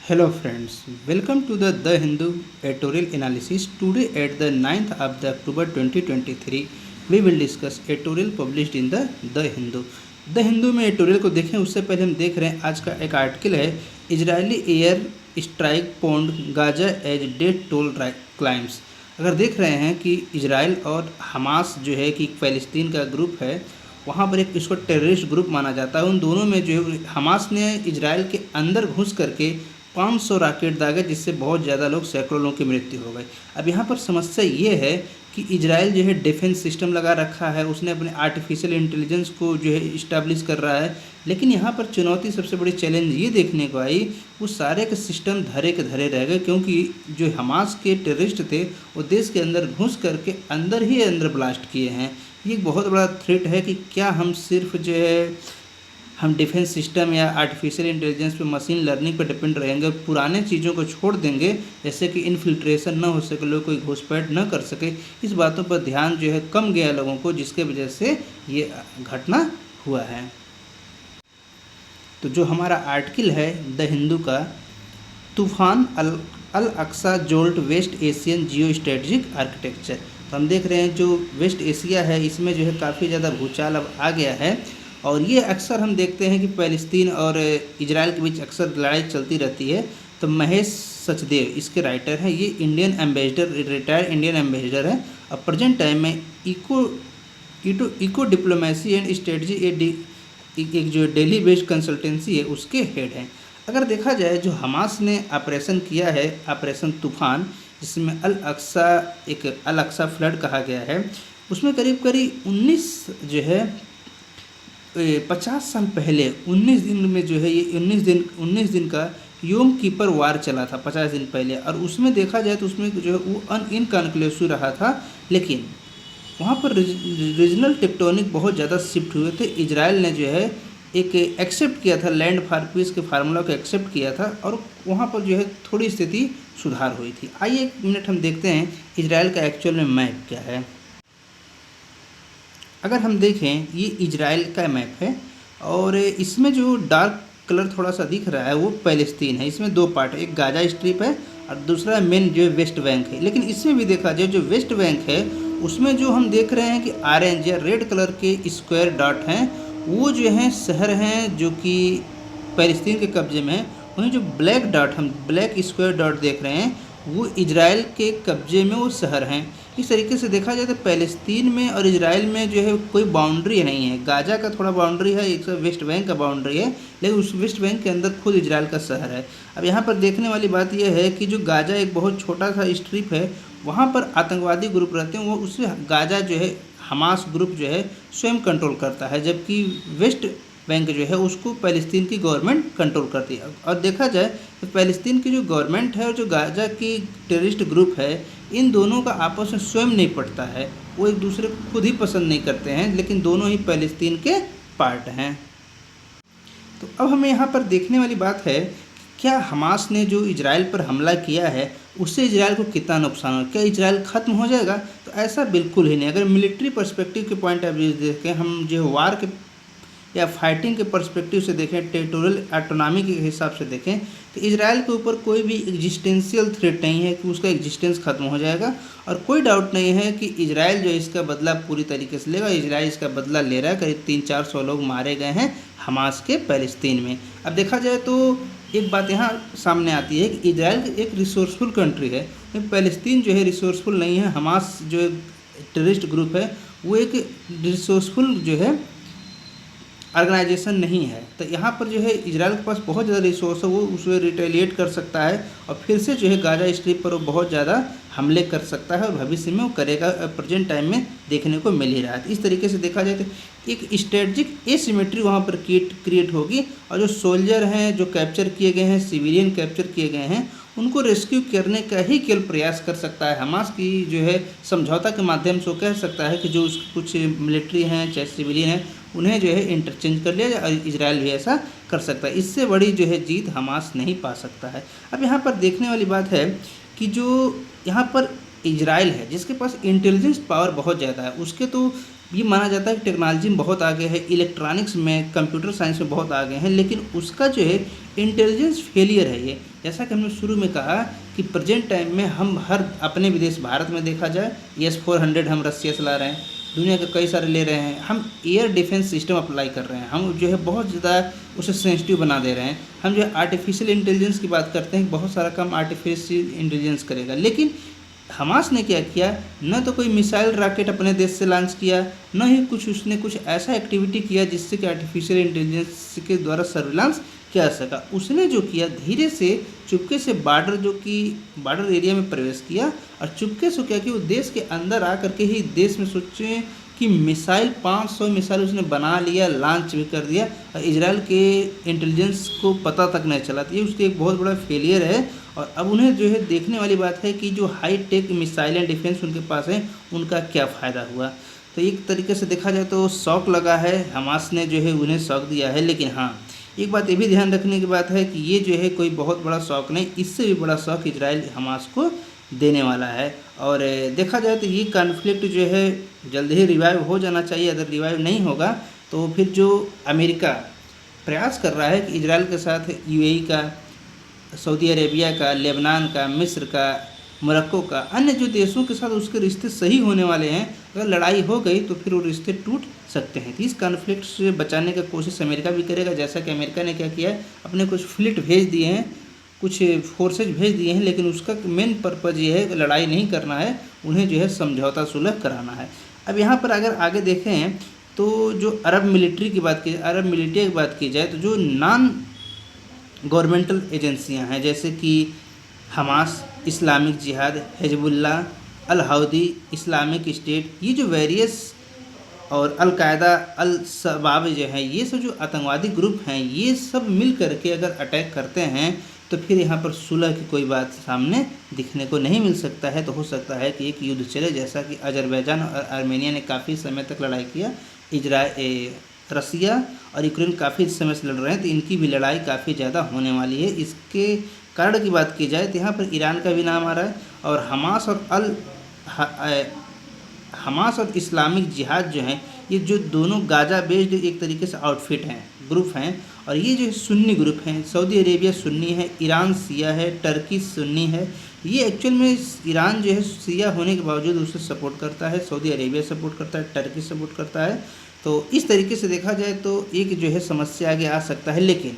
Hello friends, welcome to the Hindu editorial analysis. Today at the 9th of the October 2023, we will discuss editorial published in the Hindu. The Hindu में editorial को देखें उससे पहले हम देख रहे हैं आज का एक आर्टिकल है Israeli air strike pound Gaza as death toll climbs. अगर देख रहे हैं कि इजराइल और हमास जो है कि फ़लस्तीन का ग्रुप है, वहाँ पर एक इसको टेररिस्ट ग्रुप माना जाता है। उन दोनों में जो है हमास ने इजराइल के अंदर घुस करके 500 रॉकेट दागे, जिससे बहुत ज़्यादा लोग सैकड़ों लोगों की मृत्यु हो गई। अब यहाँ पर समस्या ये है कि इजराइल जो है डिफेंस सिस्टम लगा रखा है, उसने अपने आर्टिफिशियल इंटेलिजेंस को जो है इस्टेब्लिश कर रहा है, लेकिन यहाँ पर चुनौती सबसे बड़ी चैलेंज ये देखने को आई, वो सारे के सिस्टम धरे के धरे रह गए, क्योंकि जो हमास के टेररिस्ट थे वो देश के अंदर घुस करके अंदर ब्लास्ट किए हैं। ये एक बहुत बड़ा थ्रेट है कि क्या हम सिर्फ जो है हम डिफेंस सिस्टम या आर्टिफिशियल इंटेलिजेंस पे, मशीन लर्निंग पे डिपेंड रहेंगे, पुराने चीज़ों को छोड़ देंगे, जैसे कि इन्फिल्ट्रेशन ना हो सके, लोग कोई घुसपैठ न कर सके। इस बातों पर ध्यान जो है कम गया लोगों को, जिसके वजह से ये घटना हुआ है। तो जो हमारा आर्टिकल है द हिंदू का, तूफान अल अक्सा जोल्ट वेस्ट एशियन जियो स्ट्रेटजिक आर्किटेक्चर। तो हम देख रहे हैं जो वेस्ट एशिया है इसमें जो है काफ़ी ज़्यादा भूचाल अब आ गया है, और ये अक्सर हम देखते हैं कि फ़लस्तीन और इजराइल के बीच अक्सर लड़ाई चलती रहती है। तो महेश सचदेव इसके राइटर हैं, ये Indian ambassador, retired Indian ambassador है, और प्रेजेंट टाइम में इको डिप्लोमेसी एंड स्ट्रेटजी एक जो डेली बेस्ड कंसल्टेंसी है उसके हेड हैं। अगर देखा जाए जो हमास ने ऑपरेशन किया है, ऑपरेशन तूफान, जिसमें अल अक्सा फ्लड कहा गया है, उसमें करीब 50 साल पहले 19 दिन में जो है ये 19 दिन का योम कीपर वार चला था 50 दिन पहले, और उसमें देखा जाए तो उसमें जो है वो इनकन्क्लूसिव रहा था, लेकिन वहाँ पर रीजनल टेक्टोनिक बहुत ज़्यादा शिफ्ट हुए थे। इजराइल ने जो है एक एक्सेप्ट किया था, लैंड फॉर पीस के फार्मूला को एक्सेप्ट किया था, और वहाँ पर जो है थोड़ी स्थिति सुधार हुई थी। आइए एक मिनट हम देखते हैं इजराइल का एक्चुअल में मैप क्या है। अगर हम देखें ये इजराइल का मैप है, और इसमें जो डार्क कलर थोड़ा सा दिख रहा है वो फ़लस्तीन है। इसमें दो पार्ट है, एक गाजा स्ट्रिप है और दूसरा मेन जो वेस्ट बैंक है। लेकिन इसमें भी देखा जाए जो वेस्ट बैंक है उसमें जो हम देख रहे हैं कि ऑरेंज या रेड कलर के स्क्वायर डॉट हैं, वो जो हैं शहर हैं जो कि फ़लस्तीन के कब्जे में है। वहीं जो ब्लैक डॉट, हम ब्लैक स्क्वायर डॉट देख रहे हैं, वो इजराइल के कब्जे में वो शहर हैं। इस तरीके से देखा जाए तो फ़लस्तीन में और इजराइल में जो है कोई बाउंड्री नहीं है। गाजा का थोड़ा बाउंड्री है, एक वेस्ट बैंक का बाउंड्री है, लेकिन उस वेस्ट बैंक के अंदर खुद इजराइल का शहर है। अब यहाँ पर देखने वाली बात यह है कि जो गाजा एक बहुत छोटा सा स्ट्रिप है, वहाँ पर आतंकवादी ग्रुप रहते हैं, वो उससे गाजा जो है हमास ग्रुप जो है स्वयं कंट्रोल करता है, जबकि वेस्ट बैंक जो है उसको फ़लस्तीन की गवर्नमेंट कंट्रोल करती है। और देखा जाए तो फ़लस्तीन की जो गवर्नमेंट है और जो गाजा की टेररिस्ट ग्रुप है, इन दोनों का आपस में स्वयं नहीं पड़ता है, वो एक दूसरे को खुद ही पसंद नहीं करते हैं, लेकिन दोनों ही फ़लस्तीन के पार्ट हैं। तो अब हमें यहाँ पर देखने वाली बात है कि क्या हमास ने जो इजराइल पर हमला किया है उससे इजराइल को कितना नुकसान हो, क्या इजराइल ख़त्म हो जाएगा? तो ऐसा बिल्कुल ही नहीं। अगर मिलिट्री पर्सपेक्टिव के पॉइंट ऑफ व्यू देखें, हम जो वार के या फाइटिंग के पर्सपेक्टिव से देखें, टेरिटोरियल ऑटोनॉमी के हिसाब से देखें, तो इजराइल के ऊपर कोई भी एग्जिस्टेंशियल थ्रेट नहीं है कि उसका एग्जिस्टेंस खत्म हो जाएगा, और कोई डाउट नहीं है कि इजराइल जो इसका बदला पूरी तरीके से लेगा। इजराइल इसका बदला ले रहा है, करीब 300-400 लोग मारे गए हैं हमास के फ़लस्तीन में। अब देखा जाए तो एक बात यहाँ सामने आती है कि इजराइल एक रिसोर्सफुल कंट्री है, फ़लस्तीन जो है रिसोर्सफुल नहीं है। हमास जो टेररिस्ट ग्रुप है वो एक रिसोर्सफुल जो है ऑर्गेनाइजेशन नहीं है। तो यहाँ पर जो है इजराइल के पास बहुत ज़्यादा रिसोर्स है, वो उसमें रिटेलिएट कर सकता है और फिर से जो है गाजा स्ट्रिप पर वो बहुत ज़्यादा हमले कर सकता है, और भविष्य में वो करेगा। प्रेजेंट टाइम में देखने को मिल ही रहा है। इस तरीके से देखा जाए तो एक स्ट्रेटजिक एसिमेट्री वहाँ पर क्रिएट होगी, और जो सोल्जर हैं जो कैप्चर किए गए हैं, सिविलियन कैप्चर किए गए हैं, उनको रेस्क्यू करने का ही केवल प्रयास कर सकता है हमास की जो है समझौता के माध्यम से। वो कह सकता है कि जो कुछ मिलिट्री हैं चाहे सिविलियन हैं उन्हें जो है इंटरचेंज कर लिया जाए, और इजराइल भी ऐसा कर सकता है। इससे बड़ी जो है जीत हमास नहीं पा सकता है। अब यहाँ पर देखने वाली बात है कि जो यहाँ पर इजराइल है जिसके पास इंटेलिजेंस पावर बहुत ज़्यादा है, उसके तो ये माना जाता है कि टेक्नोलॉजी में बहुत आगे है, इलेक्ट्रॉनिक्स में, कंप्यूटर साइंस में बहुत आगे हैं, लेकिन उसका जो है इंटेलिजेंस फेलियर है ये। जैसा कि हमने शुरू में कहा कि प्रेजेंट टाइम में हम हर अपने विदेश, भारत में देखा जाए S-400 हम रसिया से ला रहे हैं, दुनिया के कई सारे ले रहे हैं, हम एयर डिफेंस सिस्टम अप्लाई कर रहे हैं, हम जो है बहुत ज़्यादा उसे सेंसिटिव बना दे रहे हैं। हम जो है आर्टिफिशियल इंटेलिजेंस की बात करते हैं, बहुत सारा काम आर्टिफिशियल इंटेलिजेंस करेगा, लेकिन हमास ने क्या किया, न तो कोई मिसाइल रॉकेट अपने देश से लॉन्च किया, न ही उसने कुछ ऐसा एक्टिविटी किया जिससे कि आर्टिफिशियल इंटेलिजेंस के द्वारा सर्विलांस किया जा सका। उसने जो किया, धीरे से चुपके से बॉर्डर एरिया में प्रवेश किया और चुपके से क्या किया, वो देश के अंदर आ करके ही देश में सोचे कि मिसाइल 500 मिसाइल उसने बना लिया, लॉन्च भी कर दिया और इजराइल के इंटेलिजेंस को पता तक नहीं चला। तो ये उसकी एक बहुत बड़ा फेलियर है। और अब उन्हें जो है देखने वाली बात है कि जो high tech missile and defence उनके पास है, उनका क्या फ़ायदा हुआ। तो एक तरीके से देखा जाए तो शौक लगा है, हमास ने जो है उन्हें शौक दिया है। लेकिन हाँ, एक बात ये भी ध्यान रखने की बात है कि ये जो है कोई बहुत बड़ा शौक नहीं, इससे भी बड़ा शौक इजराइल हमास को देने वाला है। और देखा जाए तो ये कॉन्फ्लिक्ट जो है जल्द ही रिवाइव हो जाना चाहिए। अगर रिवाइव नहीं होगा तो फिर जो अमेरिका प्रयास कर रहा है कि इजराइल के साथ UAE का, सऊदी अरेबिया का, लेबनान का, मिस्र का, मोरक्को का, अन्य जो देशों के साथ उसके रिश्ते सही होने वाले हैं, अगर लड़ाई हो गई तो फिर वो रिश्ते टूट सकते हैं। तो इस कॉन्फ्लिक्ट से बचाने का कोशिश अमेरिका भी करेगा। जैसा कि अमेरिका ने क्या किया है, अपने कुछ फ्लीट भेज दिए हैं, कुछ फोर्सेज भेज दिए हैं, लेकिन उसका मेन पर्पज़ ये है कि लड़ाई नहीं करना है, उन्हें जो है समझौता सुलह कराना है। अब यहाँ पर अगर आगे देखें तो जो अरब मिलिट्री की बात की जाए तो जो नॉन गवर्नमेंटल एजेंसियां हैं, जैसे कि हमास, इस्लामिक जिहाद, हिजबुल्लाह, अल हौदी, इस्लामिक स्टेट, ये जो वेरियस और अल-कायदा, अल-शबाब जो है, ये सब जो आतंकवादी ग्रुप हैं, ये सब मिल करके अगर अटैक करते हैं तो फिर यहाँ पर सुलह की कोई बात सामने दिखने को नहीं मिल सकता है। तो हो सकता है कि एक युद्ध चले, जैसा कि अजरबैजान और आर्मेनिया ने काफ़ी समय तक लड़ाई किया, रसिया और यूक्रेन काफ़ी समय से लड़ रहे हैं, तो इनकी भी लड़ाई काफ़ी ज़्यादा होने वाली है। इसके कारण की बात की जाए तो यहाँ पर ईरान का भी नाम आ रहा है, और हमास और इस्लामिक जिहाद जो हैं, ये जो दोनों गाजा बेस्ड एक तरीके से आउटफिट हैं, ग्रुप हैं, और ये जो सुन्नी ग्रुप हैं, सऊदी अरेबिया सुन्नी है, ईरान शिया है, टर्की सुन्नी है। ये एक्चुअल में ईरान जो है शिया होने के बावजूद उसे सपोर्ट करता है, सऊदी अरेबिया सपोर्ट करता है, टर्की सपोर्ट करता है। तो इस तरीके से देखा जाए तो एक जो है समस्या आगे आ सकता है। लेकिन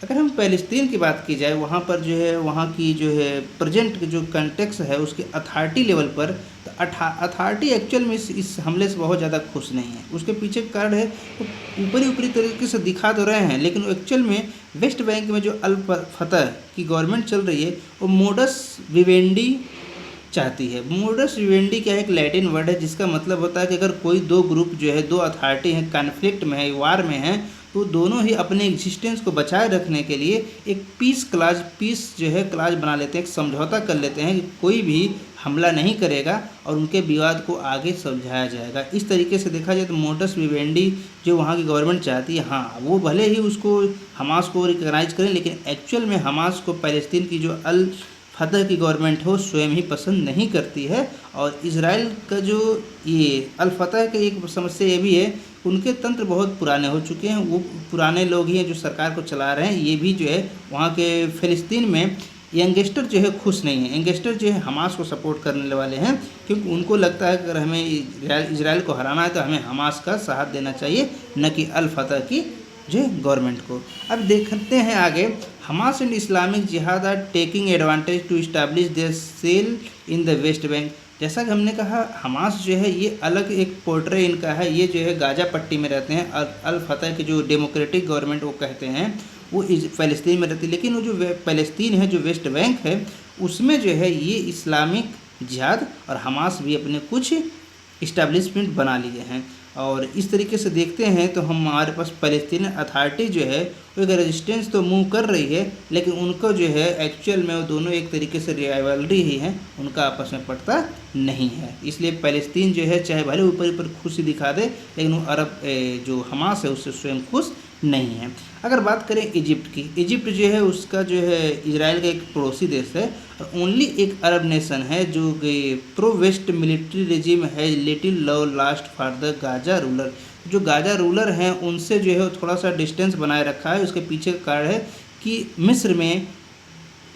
अगर हम पैलेस्तीन की बात की जाए, वहाँ पर जो है वहाँ की जो है प्रेजेंट जो कंटेक्स है उसके अथॉरिटी लेवल पर, तो अथॉरिटी एक्चुअल में इस हमले से बहुत ज़्यादा खुश नहीं है। उसके पीछे कारण है वो ऊपरी तरीके से दिखा तो रहे हैं, लेकिन एक्चुअल में वेस्ट बैंक में जो अल फतह की गवर्नमेंट चल रही है वो मोडस विवेंडी चाहती है। मोडस विवेंडी क्या है, एक लैटिन वर्ड है जिसका मतलब होता है कि अगर कोई दो ग्रुप जो है, दो अथॉरिटी हैं, कॉन्फ्लिक्ट में है, वार में हैं, तो दोनों ही अपने एग्जिस्टेंस को बचाए रखने के लिए एक पीस जो है क्लाज बना लेते हैं, एक समझौता कर लेते हैं कि कोई भी हमला नहीं करेगा और उनके विवाद को आगे सुलझाया जाएगा। इस तरीके से देखा जाए तो मोडस विवेंडी जो वहाँ की गवर्नमेंट चाहती है, हाँ वो भले ही उसको हमास को रिकॉग्नाइज करें, लेकिन एक्चुअल में हमास को पैलेस्तीन की जो अल फतह की गवर्नमेंट है वो स्वयं ही पसंद नहीं करती है। और इजराइल का जो ये अल फतह की एक समस्या ये भी है, उनके तंत्र बहुत पुराने हो चुके हैं, वो पुराने लोग ही हैं जो सरकार को चला रहे हैं। ये भी जो है वहाँ के फ़िलिस्तीन में यंगस्टर जो है खुश नहीं है, यंगस्टर जो है हमास को सपोर्ट करने वाले हैं, क्योंकि उनको लगता है कि अगर हमें इजराइल को हराना है तो हमें हमास का साथ देना चाहिए, न कि अल फतह की जो गवर्नमेंट को। अब देखते हैं आगे, Hamas and Islamic Jihad are taking advantage to establish their cell in the West Bank. जैसा कि हमने कहा, हमास जो है ये अलग एक पोर्ट्रे इनका है, ये जो है गाजा पट्टी में रहते हैं, और अल फतह की जो डेमोक्रेटिक गवर्नमेंट वो कहते हैं वो फ़लस्तीन में रहती है। लेकिन वो जो फ़लस्तीन है, जो वेस्ट बैंक है, उसमें जो है ये इस्लामिक जिहाद और हमास भी अपने कुछ इस्टेब्लिशमेंट बना लिए हैं। और इस तरीके से देखते हैं तो हमारे पास फ़लस्तीन अथॉरिटी जो है वो एक रेजिस्टेंस तो मूव कर रही है, लेकिन उनको जो है एक्चुअल में वो दोनों एक तरीके से राइवलरी ही हैं, उनका आपस में पड़ता नहीं है। इसलिए फ़लस्तीन जो है चाहे भले ऊपर खुशी दिखा दे, लेकिन वो अरब जो हमास है उससे स्वयं खुश नहीं है। अगर बात करें इजिप्ट की, इजिप्ट जो है उसका जो है इजराइल का एक पड़ोसी देश है और ओनली एक अरब नेशन है जो प्रो वेस्ट मिलिट्री रेजिम है little love last for the Gaza ruler. जो गाजा रूलर हैं उनसे जो है थोड़ा सा डिस्टेंस बनाए रखा है। उसके पीछे का कारण है कि मिस्र में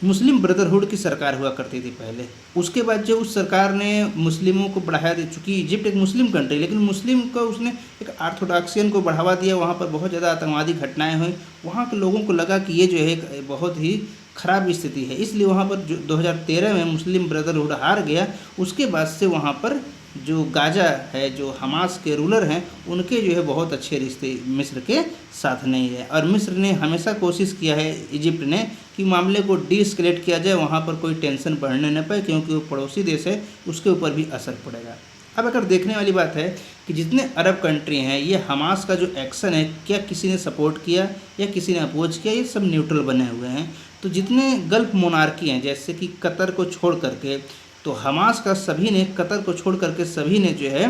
मुस्लिम ब्रदरहुड की सरकार हुआ करती थी पहले। उसके बाद जो उस सरकार ने मुस्लिमों को बढ़ाया दे, चूँकि इजिप्ट एक मुस्लिम कंट्री, लेकिन मुस्लिम को उसने एक आर्थोडॉक्सियन को बढ़ावा दिया। वहाँ पर बहुत ज़्यादा आतंकवादी घटनाएं हुई। वहाँ के लोगों को लगा कि ये जो है एक बहुत ही ख़राब स्थिति है, इसलिए वहाँ पर जो 2013 में मुस्लिम ब्रदरहुड हार गया। उसके बाद से वहाँ पर जो गाजा है, जो हमास के रूलर हैं, उनके जो है बहुत अच्छे रिश्ते मिस्र के साथ नहीं है। और मिस्र ने हमेशा कोशिश किया है, इजिप्ट ने, कि मामले को डीएस्केलेट किया जाए, वहाँ पर कोई टेंशन बढ़ने न पाए, क्योंकि वो पड़ोसी देश है, उसके ऊपर भी असर पड़ेगा। अब अगर देखने वाली बात है कि जितने अरब कंट्री हैं, ये हमास का जो एक्शन है, क्या किसी ने सपोर्ट किया या किसी ने अपोज किया, ये सब न्यूट्रल बने हुए हैं। तो जितने गल्फ मोनार्की हैं, जैसे कि कतर को छोड़ करके, तो हमास का सभी ने, कतर को छोड़ करके सभी ने जो है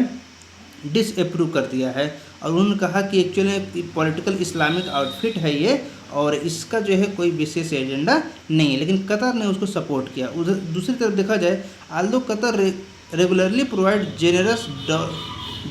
डिसअप्रूव कर दिया है और उन्होंने कहा कि एक्चुअली पॉलिटिकल इस्लामिक आउटफिट है ये और इसका जो है कोई विशेष एजेंडा नहीं है। लेकिन कतर ने उसको सपोर्ट किया। उधर दूसरी तरफ देखा जाए, although Qatar regularly provide generous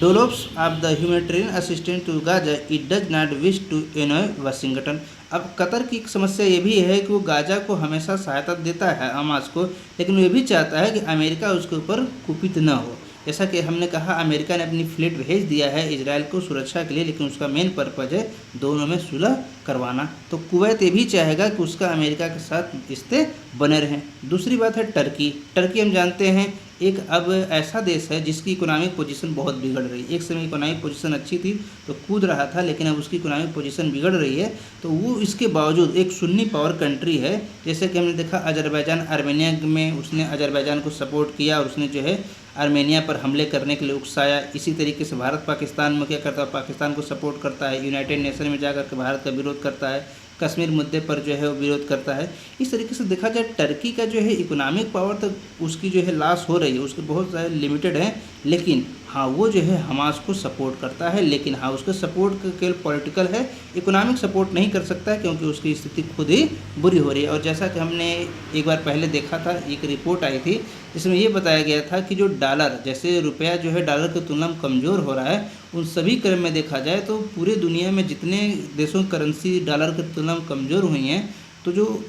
dollops of the humanitarian assistance to Gaza, it does not wish to annoy Washington. अब कतर की एक समस्या ये भी है कि वो गाजा को हमेशा सहायता देता है हमास को, लेकिन वो ये भी चाहता है कि अमेरिका उसके ऊपर कुपित न हो। जैसा कि हमने कहा, अमेरिका ने अपनी फ्लीट भेज दिया है इजराइल को सुरक्षा के लिए, लेकिन उसका मेन पर्पज़ है दोनों में सुलह करवाना। तो कुवैत ये भी चाहेगा कि उसका अमेरिका के साथ रिश्ते बने रहें। दूसरी बात है टर्की। टर्की हम जानते हैं एक अब ऐसा देश है जिसकी इकोनॉमिक पोजीशन बहुत बिगड़ रही है। एक समय इकोनॉमिक पोजीशन अच्छी थी तो कूद रहा था, लेकिन अब उसकी इकोनॉमिक पोजीशन बिगड़ रही है। तो वो इसके बावजूद एक सुन्नी पावर कंट्री है। जैसे कि हमने देखा अजरबैजान आर्मेनिया में, उसने अजरबैजान को सपोर्ट किया और उसने जो है आर्मेनिया पर हमले करने के लिए उकसाया। इसी तरीके से भारत पाकिस्तान में क्या करता है, पाकिस्तान को सपोर्ट करता है, यूनाइटेड नेशन में जाकर के भारत का विरोध करता है, कश्मीर मुद्दे पर जो है वो विरोध करता है। इस तरीके से देखा जाए टर्की का जो है इकोनॉमिक पावर तो उसकी जो है लॉस हो रही है, उसके बहुत सारे लिमिटेड हैं, लेकिन हाँ वो जो है हमास को सपोर्ट करता है। लेकिन हाँ उसका सपोर्ट केवल पॉलिटिकल है, इकोनॉमिक सपोर्ट नहीं कर सकता है क्योंकि उसकी स्थिति खुद ही बुरी हो रही है। और जैसा कि हमने एक बार पहले देखा था, एक रिपोर्ट आई थी जिसमें ये बताया गया था कि जो डॉलर, जैसे रुपया जो है डॉलर की तुलना में कमज़ोर हो रहा है, उन सभी क्रम में देखा जाए तो पूरे दुनिया में जितने देशों की करेंसी डॉलर की तुलना में कमज़ोर हुई हैं, तो जो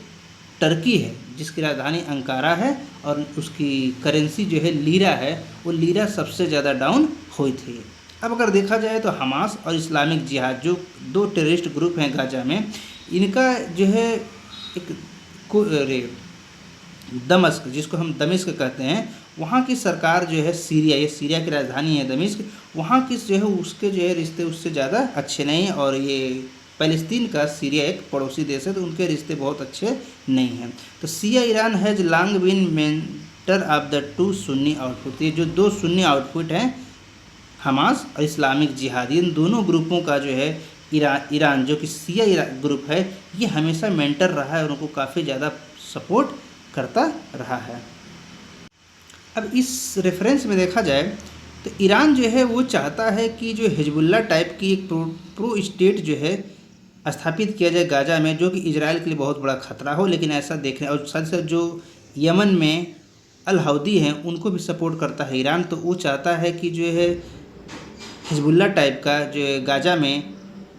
टर्की है जिसकी राजधानी अंकारा है और उसकी करेंसी जो है लीरा है, वो लीरा सबसे ज़्यादा डाउन हुई थी। अब अगर देखा जाए तो हमास और इस्लामिक जिहाद, जो दो टेररिस्ट ग्रुप हैं गाजा में, इनका जो है एक दमिश्क, जिसको हम दमिश्क कहते हैं, वहाँ की सरकार जो है सीरिया, ये सीरिया की राजधानी है दमिश्क, वहाँ की जो है उसके जो है रिश्ते उससे ज़्यादा अच्छे नहीं हैं। और ये फ़लस्तीन का, सीरिया एक पड़ोसी देश है तो उनके रिश्ते बहुत अच्छे नहीं हैं। तो Shia Iran has long been mentor of the two Sunni outfit. ये जो दो सुन्नी आउटफिट हैं, हमास और इस्लामिक जिहाद, इन दोनों ग्रुपों का जो है ईरान जो कि सिया ग्रुप है, ये हमेशा मेंटर रहा है और उनको काफ़ी ज़्यादा सपोर्ट करता रहा है। अब इस रेफरेंस में देखा जाए तो ईरान जो है वो चाहता है कि जो हिजबुल्ला टाइप की एक प्रो स्टेट जो है स्थापित किया जाए गाजा में, जो कि इजराइल के लिए बहुत बड़ा खतरा हो। लेकिन ऐसा देखने, और साथ साथ जो यमन में अल हौदी हैं उनको भी सपोर्ट करता है ईरान, तो वो चाहता है कि जो है हिजबुल्ला टाइप का जो है गाजा में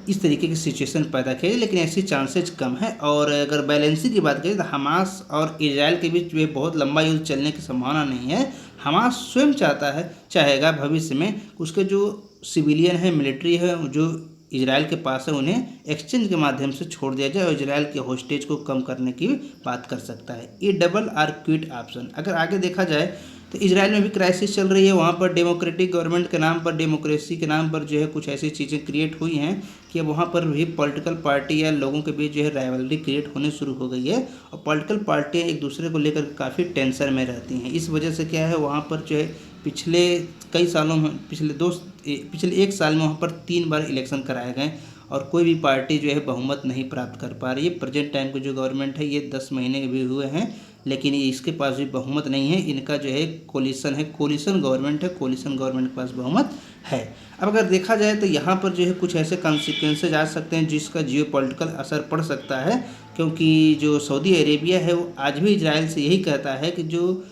इस तरीके की सिचुएशन पैदा किया, लेकिन ऐसी चांसेज कम है। और अगर बैलेंसिंग की बात करें तो हमास और इजराइल के बीच जो बहुत लंबा युद्ध चलने की संभावना नहीं है। हमास स्वयं चाहेगा भविष्य में उसके जो सिविलियन है, मिलिट्री है, जो इजराइल के पास है, उन्हें एक्सचेंज के माध्यम से छोड़ दिया जाए और इजराइल के होस्टेज को कम करने की बात कर सकता है। ये डबल आर क्विट ऑप्शन। अगर आगे देखा जाए तो इजराइल में भी क्राइसिस चल रही है। वहाँ पर डेमोक्रेटिक गवर्नमेंट के नाम पर, डेमोक्रेसी के नाम पर जो है कुछ ऐसी चीज़ें क्रिएट हुई हैं कि अब वहाँ पर भी पॉलिटिकल पार्टी या लोगों के बीच जो है राइवलरी क्रिएट होने शुरू हो गई है और पॉलिटिकल पार्टियाँ एक दूसरे को लेकर काफ़ी टेंशन में रहती हैं। इस वजह से क्या है, वहाँ पर जो है पिछले कई सालों में, पिछले एक साल में वहाँ पर 3 बार इलेक्शन कराए गए और कोई भी पार्टी जो है बहुमत नहीं प्राप्त कर पा रही है। प्रेजेंट टाइम की जो गवर्नमेंट है ये 10 महीने के भी हुए हैं, लेकिन इसके पास भी बहुमत नहीं है। इनका जो है कोलिशन गवर्नमेंट है, कोलिशन गवर्नमेंट के पास बहुमत है। अब अगर देखा जाए तो यहाँ पर जो है कुछ ऐसे कॉन्सिक्वेंसेज आ सकते हैं जिसका जियोपॉलिटिकल असर पड़ सकता है, क्योंकि जो सऊदी अरेबिया है वो आज भी इजराइल से यही कहता है कि जो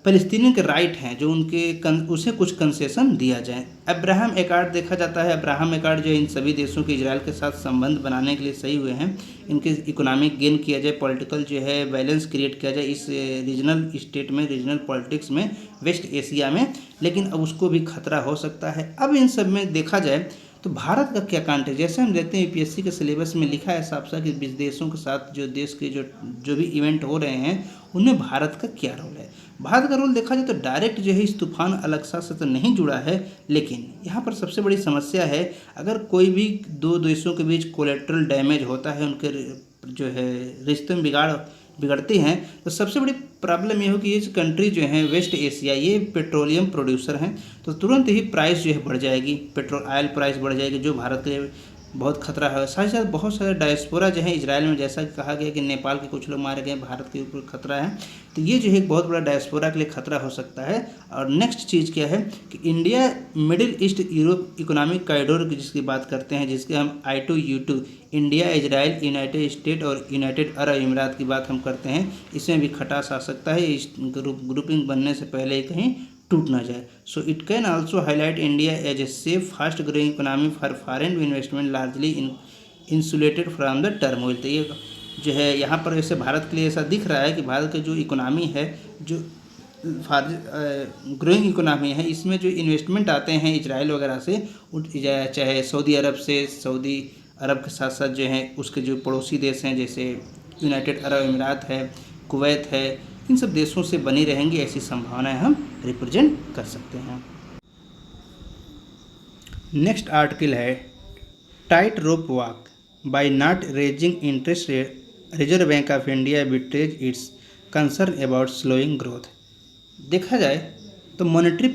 फ़लस्तीनियों के राइट हैं जो उसे कुछ कंसेशन दिया जाए। अब्राहम एकॉर्ड देखा जाता है, अब्राहम एकॉर्ड जो इन सभी देशों के इजराइल के साथ संबंध बनाने के लिए सही हुए हैं, इनके इकोनॉमिक गेन किया जाए, पॉलिटिकल जो है बैलेंस क्रिएट किया जाए इस रीजनल स्टेट में, रीजनल पॉलिटिक्स में, वेस्ट एशिया में, लेकिन अब उसको भी खतरा हो सकता है। अब इन सब में देखा जाए तो भारत का क्या कांट है, जैसे हम देखते हैं यूपीएससी के सिलेबस में लिखा है साफ साफ कि विदेशों के साथ जो देश के जो भी इवेंट हो रहे हैं उनमें भारत का क्या रोल है। भारत का रोल देखा जाए तो डायरेक्ट जो है इस तूफान अलक्सा से तो नहीं जुड़ा है, लेकिन यहाँ पर सबसे बड़ी समस्या है अगर कोई भी दो देशों के बीच कोलेट्रल डैमेज होता है, उनके जो है रिश्ते में बिगड़ती हैं, तो सबसे बड़ी प्रॉब्लम ये हो कि ये कंट्री जो है वेस्ट एशिया ये पेट्रोलियम प्रोड्यूसर हैं, तो तुरंत ही प्राइस जो है बढ़ जाएगी, पेट्रोल ऑयल प्राइस बढ़ जाएगी जो भारत के लिए बहुत खतरा है। साथ ही साथ बहुत सारे डायस्पोरा जो है इजराइल में, जैसा कि कहा गया कि नेपाल के कुछ लोग मारे गए, भारत के ऊपर खतरा है, तो ये जो है एक बहुत बड़ा डायस्पोरा के लिए खतरा हो सकता है। और नेक्स्ट चीज़ क्या है कि India middle east Europe economic corridor की जिसकी बात करते हैं, जिसके हम I2U2 India Israel United state और यूनाइटेड अरब अमीरात की बात हम करते हैं, इसमें भी खटास आ सकता है, इस ग्रुपिंग बनने से पहले कहीं टूट ना जाए। So it can also highlight India as a safe fast growing economy for foreign investment largely insulated from the turmoil. तो ये जो है यहाँ पर वैसे भारत के लिए ऐसा दिख रहा है कि भारत का जो इकोनॉमी है, जो ग्रोइंग इकोनॉमी है, इसमें जो इन्वेस्टमेंट आते हैं इजराइल वगैरह से, चाहे सऊदी अरब से, सऊदी अरब के साथ साथ जो है उसके जो पड़ोसी देश हैं जैसे यूनाइटेड अरब अमीरात है, कुवैत है, इन सब देशों से बनी रहेंगी, ऐसी संभावनाएं हम रिप्रेजेंट कर सकते हैं। नेक्स्ट आर्टिकल है tight rope walk bye not raising interest rate, reserve bank of India betrays it's concern about slowing growth. देखा जाए तो मॉनेटरी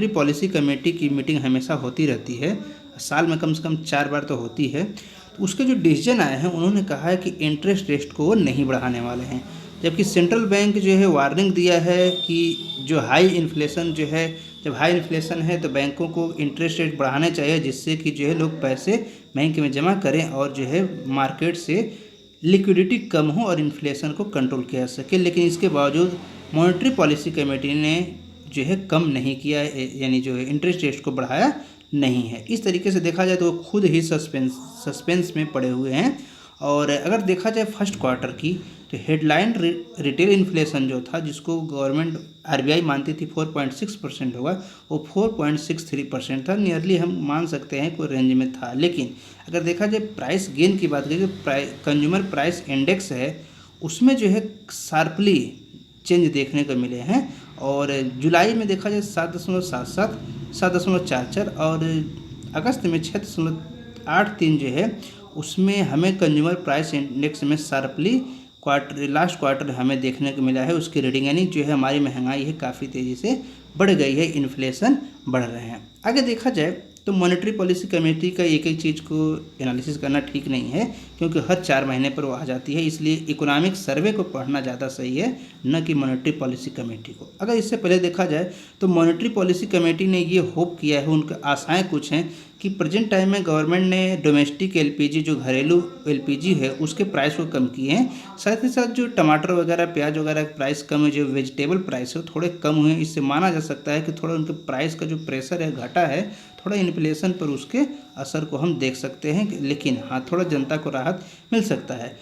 पॉलिसी कमेटी की मीटिंग हमेशा होती रहती है, साल में कम से कम 4 बार तो होती है। तो उसके जो डिसीजन आए हैं उन्होंने कहा है कि इंटरेस्ट रेट को वो नहीं बढ़ाने वाले हैं, जबकि सेंट्रल बैंक जो है वार्निंग दिया है कि जो हाई इन्फ्लेशन जो है, जब हाई इन्फ्लेशन है तो बैंकों को इंटरेस्ट रेट बढ़ाने चाहिए, जिससे कि जो है लोग पैसे बैंक में जमा करें और जो है मार्केट से लिक्विडिटी कम हो और इन्फ्लेशन को कंट्रोल किया जा सके। लेकिन इसके बावजूद मॉनेटरी पॉलिसी कमेटी ने जो है कम नहीं किया है, यानी जो है इंटरेस्ट रेट को बढ़ाया नहीं है। इस तरीके से देखा जाए तो वो खुद ही सस्पेंस में पड़े हुए हैं। और अगर देखा जाए फर्स्ट क्वार्टर की तो हेडलाइन रिटेल इन्फ्लेशन जो था, जिसको गवर्नमेंट RBI मानती थी 4.6% होगा, वो 4.63% था, नियरली हम मान सकते हैं कोई रेंज में था। लेकिन अगर देखा जाए प्राइस गेन की बात करें, जो कंज्यूमर प्राइस इंडेक्स है उसमें जो है शार्पली चेंज देखने को मिले हैं। और जुलाई में देखा जाए 7.77, 7.44 और अगस्त में 6.83 जो है उसमें हमें कंज्यूमर प्राइस इंडेक्स में शार्पली लास्ट क्वार्टर हमें देखने को मिला है उसकी रीडिंग, यानी जो है हमारी महंगाई है काफ़ी तेज़ी से बढ़ गई है, इन्फ्लेशन बढ़ रहे हैं। आगे देखा जाए तो मॉनेटरी पॉलिसी कमेटी का एक एक चीज़ को एनालिसिस करना ठीक नहीं है, क्योंकि हर 4 महीने पर वो आ जाती है, इसलिए इकोनॉमिक सर्वे को पढ़ना ज़्यादा सही है, न कि मॉनेटरी पॉलिसी कमेटी को। अगर इससे पहले देखा जाए तो मॉनेटरी पॉलिसी कमेटी ने ये होप किया है, उनकी आशाएं कुछ हैं कि प्रेजेंट टाइम में गवर्नमेंट ने डोमेस्टिक LPG जो घरेलू LPG है उसके प्राइस को कम किए हैं, साथ ही साथ जो टमाटर वगैरह प्याज वगैरह के प्राइस कम है, जो वेजिटेबल प्राइस है वो थोड़े कम हुए हैं। इससे माना जा सकता है कि थोड़ा उनके प्राइस का जो प्रेशर है घटा है, थोड़ा इन्फ्लेशन पर उसके असर को हम देख सकते हैं, लेकिन हाँ थोड़ा जनता को राहत मिल सकता है।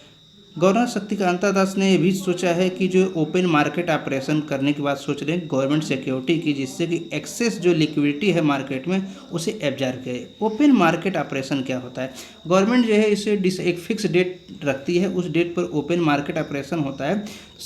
गवर्नर शक्तिकांता दास ने ये भी सोचा है कि जो ओपन मार्केट ऑपरेशन करने की बात सोच रहे हैं गवर्नमेंट सिक्योरिटी की, जिससे कि एक्सेस जो लिक्विडिटी है मार्केट में उसे एब्जॉर्ब करे। ओपन मार्केट ऑपरेशन क्या होता है? गवर्नमेंट जो है इसे एक फिक्स डेट रखती है, उस डेट पर ओपन मार्केट ऑपरेशन होता है।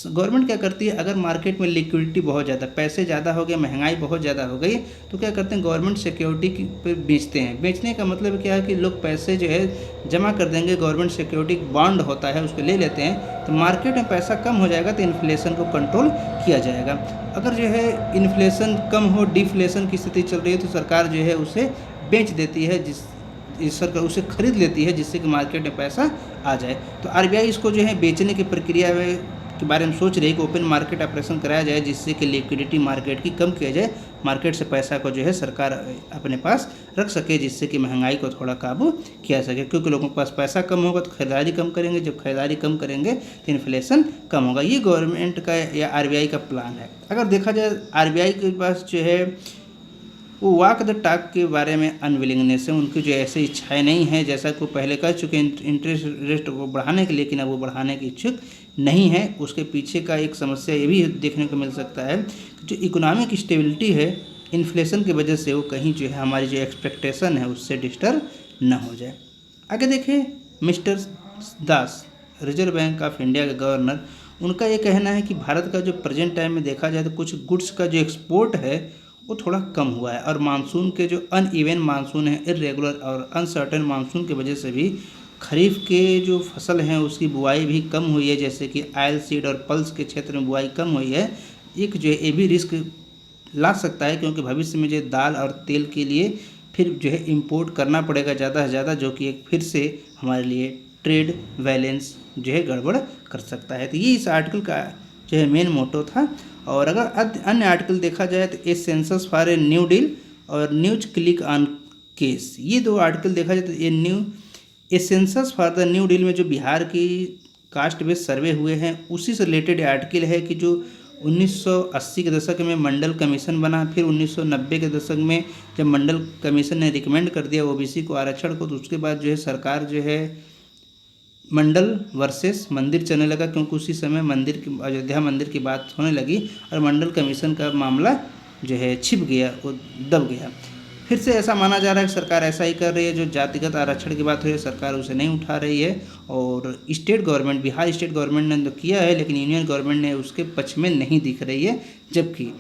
गवर्नमेंट क्या करती है, अगर मार्केट में लिक्विडिटी बहुत ज़्यादा, पैसे ज़्यादा हो गए, महंगाई बहुत ज़्यादा हो गई, तो क्या करते हैं गवर्नमेंट सिक्योरिटी पे बेचते हैं। बेचने का मतलब क्या है कि लोग पैसे जो है जमा कर देंगे, गवर्नमेंट सिक्योरिटी बॉन्ड होता है उसको ले लेते हैं, तो मार्केट में पैसा कम हो जाएगा तो इन्फ्लेशन को कंट्रोल किया जाएगा। अगर जो है इन्फ्लेशन कम हो, डिफ्लेशन की स्थिति चल रही है, तो सरकार जो है उसे बेच देती है, सरकार उसे खरीद लेती है, जिससे कि मार्केट में पैसा आ जाए। तो RBI इसको जो है बेचने की प्रक्रिया में के बारे में सोच रही है कि ओपन मार्केट ऑपरेशन कराया जाए, जिससे कि लिक्विडिटी मार्केट की कम किया जाए, मार्केट से पैसा को जो है सरकार अपने पास रख सके, जिससे कि महंगाई को थोड़ा काबू किया सके। क्योंकि लोगों के पास पैसा कम होगा तो खरीदारी कम करेंगे, जब खरीदारी कम करेंगे तो इन्फ्लेशन कम होगा। ये गवर्नमेंट का या आरबीआई का प्लान है। अगर देखा जाए आरबीआई के पास जो है वो वॉक द टॉक के बारे में अनविलिंगनेस है, उनकी जो ऐसे इच्छाएं नहीं है, जैसा कि वो पहले कर चुके इंटरेस्ट रेट को बढ़ाने के लिए, लेकिन अब वो बढ़ाने की इच्छुक नहीं है। उसके पीछे का एक समस्या ये भी देखने को मिल सकता है कि जो इकोनॉमिक स्टेबिलिटी है इन्फ्लेशन की वजह से वो कहीं जो है हमारी जो एक्सपेक्टेशन है उससे डिस्टर्ब न हो जाए। आगे देखें, mister Das, reserve bank of India के गवर्नर, उनका ये कहना है कि भारत का जो प्रेजेंट टाइम में देखा जाए तो कुछ गुड्स का जो एक्सपोर्ट है वो थोड़ा कम हुआ है, और मानसून के जो अनइवन मानसून है, इरेगुलर और अनसर्टेन मानसून की वजह से भी खरीफ के जो फसल हैं उसकी बुआई भी कम हुई है, जैसे कि ऑयल सीड और पल्स के क्षेत्र में बुआई कम हुई है। एक जो है ये भी रिस्क ला सकता है, क्योंकि भविष्य में जो दाल और तेल के लिए फिर जो है इंपोर्ट करना पड़ेगा ज़्यादा से ज़्यादा, जो कि एक फिर से हमारे लिए ट्रेड बैलेंस जो है गड़बड़ कर सकता है। तो ये इस आर्टिकल का जो है मेन मोटो था। और अगर अन्य आर्टिकल देखा जाए तो a census for a new deal और न्यूज क्लिक ऑन केस, ये दो आर्टिकल देखा जाए तो a census for the new deal में जो बिहार की कास्ट बेस्ड सर्वे हुए हैं उसी से रिलेटेड आर्टिकल है कि जो 1980 के दशक में मंडल कमीशन बना, फिर 1990 के दशक में जब मंडल कमीशन ने रिकमेंड कर दिया ओबीसी को आरक्षण को, तो उसके बाद जो है सरकार जो है मंडल वर्सेस मंदिर चलने लगा, क्योंकि उसी समय मंदिर की अयोध्या मंदिर की बात होने लगी और मंडल कमीशन का मामला जो है छिप गया, वो दब गया। फिर से ऐसा माना जा रहा है कि सरकार ऐसा ही कर रही है, जो जातिगत आरक्षण की बात हो रही है सरकार उसे नहीं उठा रही है, और state government, Bihar state government ने तो किया है लेकिन यूनियन गवर्नमेंट ने उसके पक्ष में नहीं दिख रही है। जबकि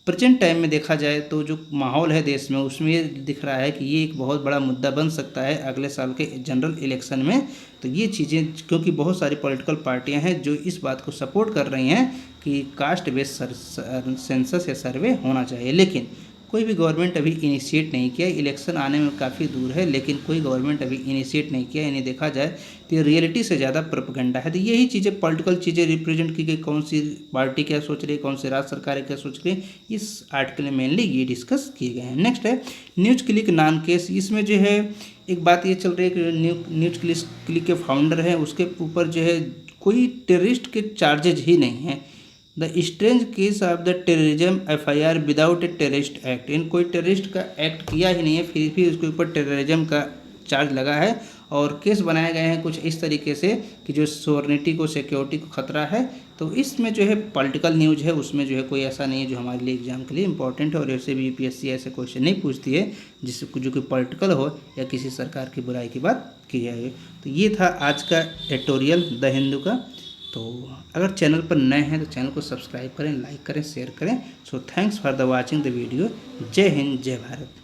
प्रेजेंट टाइम में देखा जाए तो जो माहौल है देश में उसमें ये दिख रहा है कि ये एक बहुत बड़ा मुद्दा बन सकता है अगले साल के जनरल इलेक्शन में। तो ये चीज़ें, क्योंकि बहुत सारी पॉलिटिकल पार्टियां हैं जो इस बात को सपोर्ट कर रही हैं कि कास्ट बेस्ड सेंसस या सर्वे होना चाहिए, लेकिन कोई भी गवर्नमेंट अभी इनिशिएट नहीं किया। इलेक्शन आने में काफ़ी दूर है लेकिन कोई गवर्नमेंट अभी इनिशिएट नहीं किया। इन्हें देखा जाए तो ये रियलिटी से ज़्यादा प्रोपेगेंडा है। तो यही चीज़ें पॉलिटिकल चीज़ें रिप्रेजेंट की गई, कौन सी पार्टी क्या सोच रही है, कौन सी राज्य सरकार क्या सोच रही है, इस आर्टिकल में मेनली ये डिस्कस किए गए हैं। नेक्स्ट है न्यूज क्लिक नॉन केस। इसमें जो है एक बात ये चल रही है कि न्यूज क्लिक के फाउंडर हैं उसके ऊपर जो है कोई टेररिस्ट के चार्जेज ही नहीं हैं। The strange case of the terrorism FIR without a terrorist act, इन कोई टेररिस्ट का एक्ट किया ही नहीं है, फिर भी उसके ऊपर टेररिज्म का चार्ज लगा है और केस बनाए गए हैं कुछ इस तरीके से कि जो सोवरेनिटी को, सिक्योरिटी को खतरा है। तो इसमें जो है पॉलिटिकल न्यूज है, उसमें जो है कोई ऐसा नहीं है जो हमारे लिए एग्जाम के लिए इंपॉर्टेंट है, और ऐसे भी UPSC ऐसे क्वेश्चन नहीं पूछती है जिससे जो कि पॉलिटिकल हो या किसी सरकार की बुराई की बात की जाए। तो ये था आज का एडिटोरियल द हिंदू का। तो अगर चैनल पर नए हैं तो चैनल को सब्सक्राइब करें, लाइक करें, शेयर करें। So thanks for the watching the video. जय हिंद, जय भारत।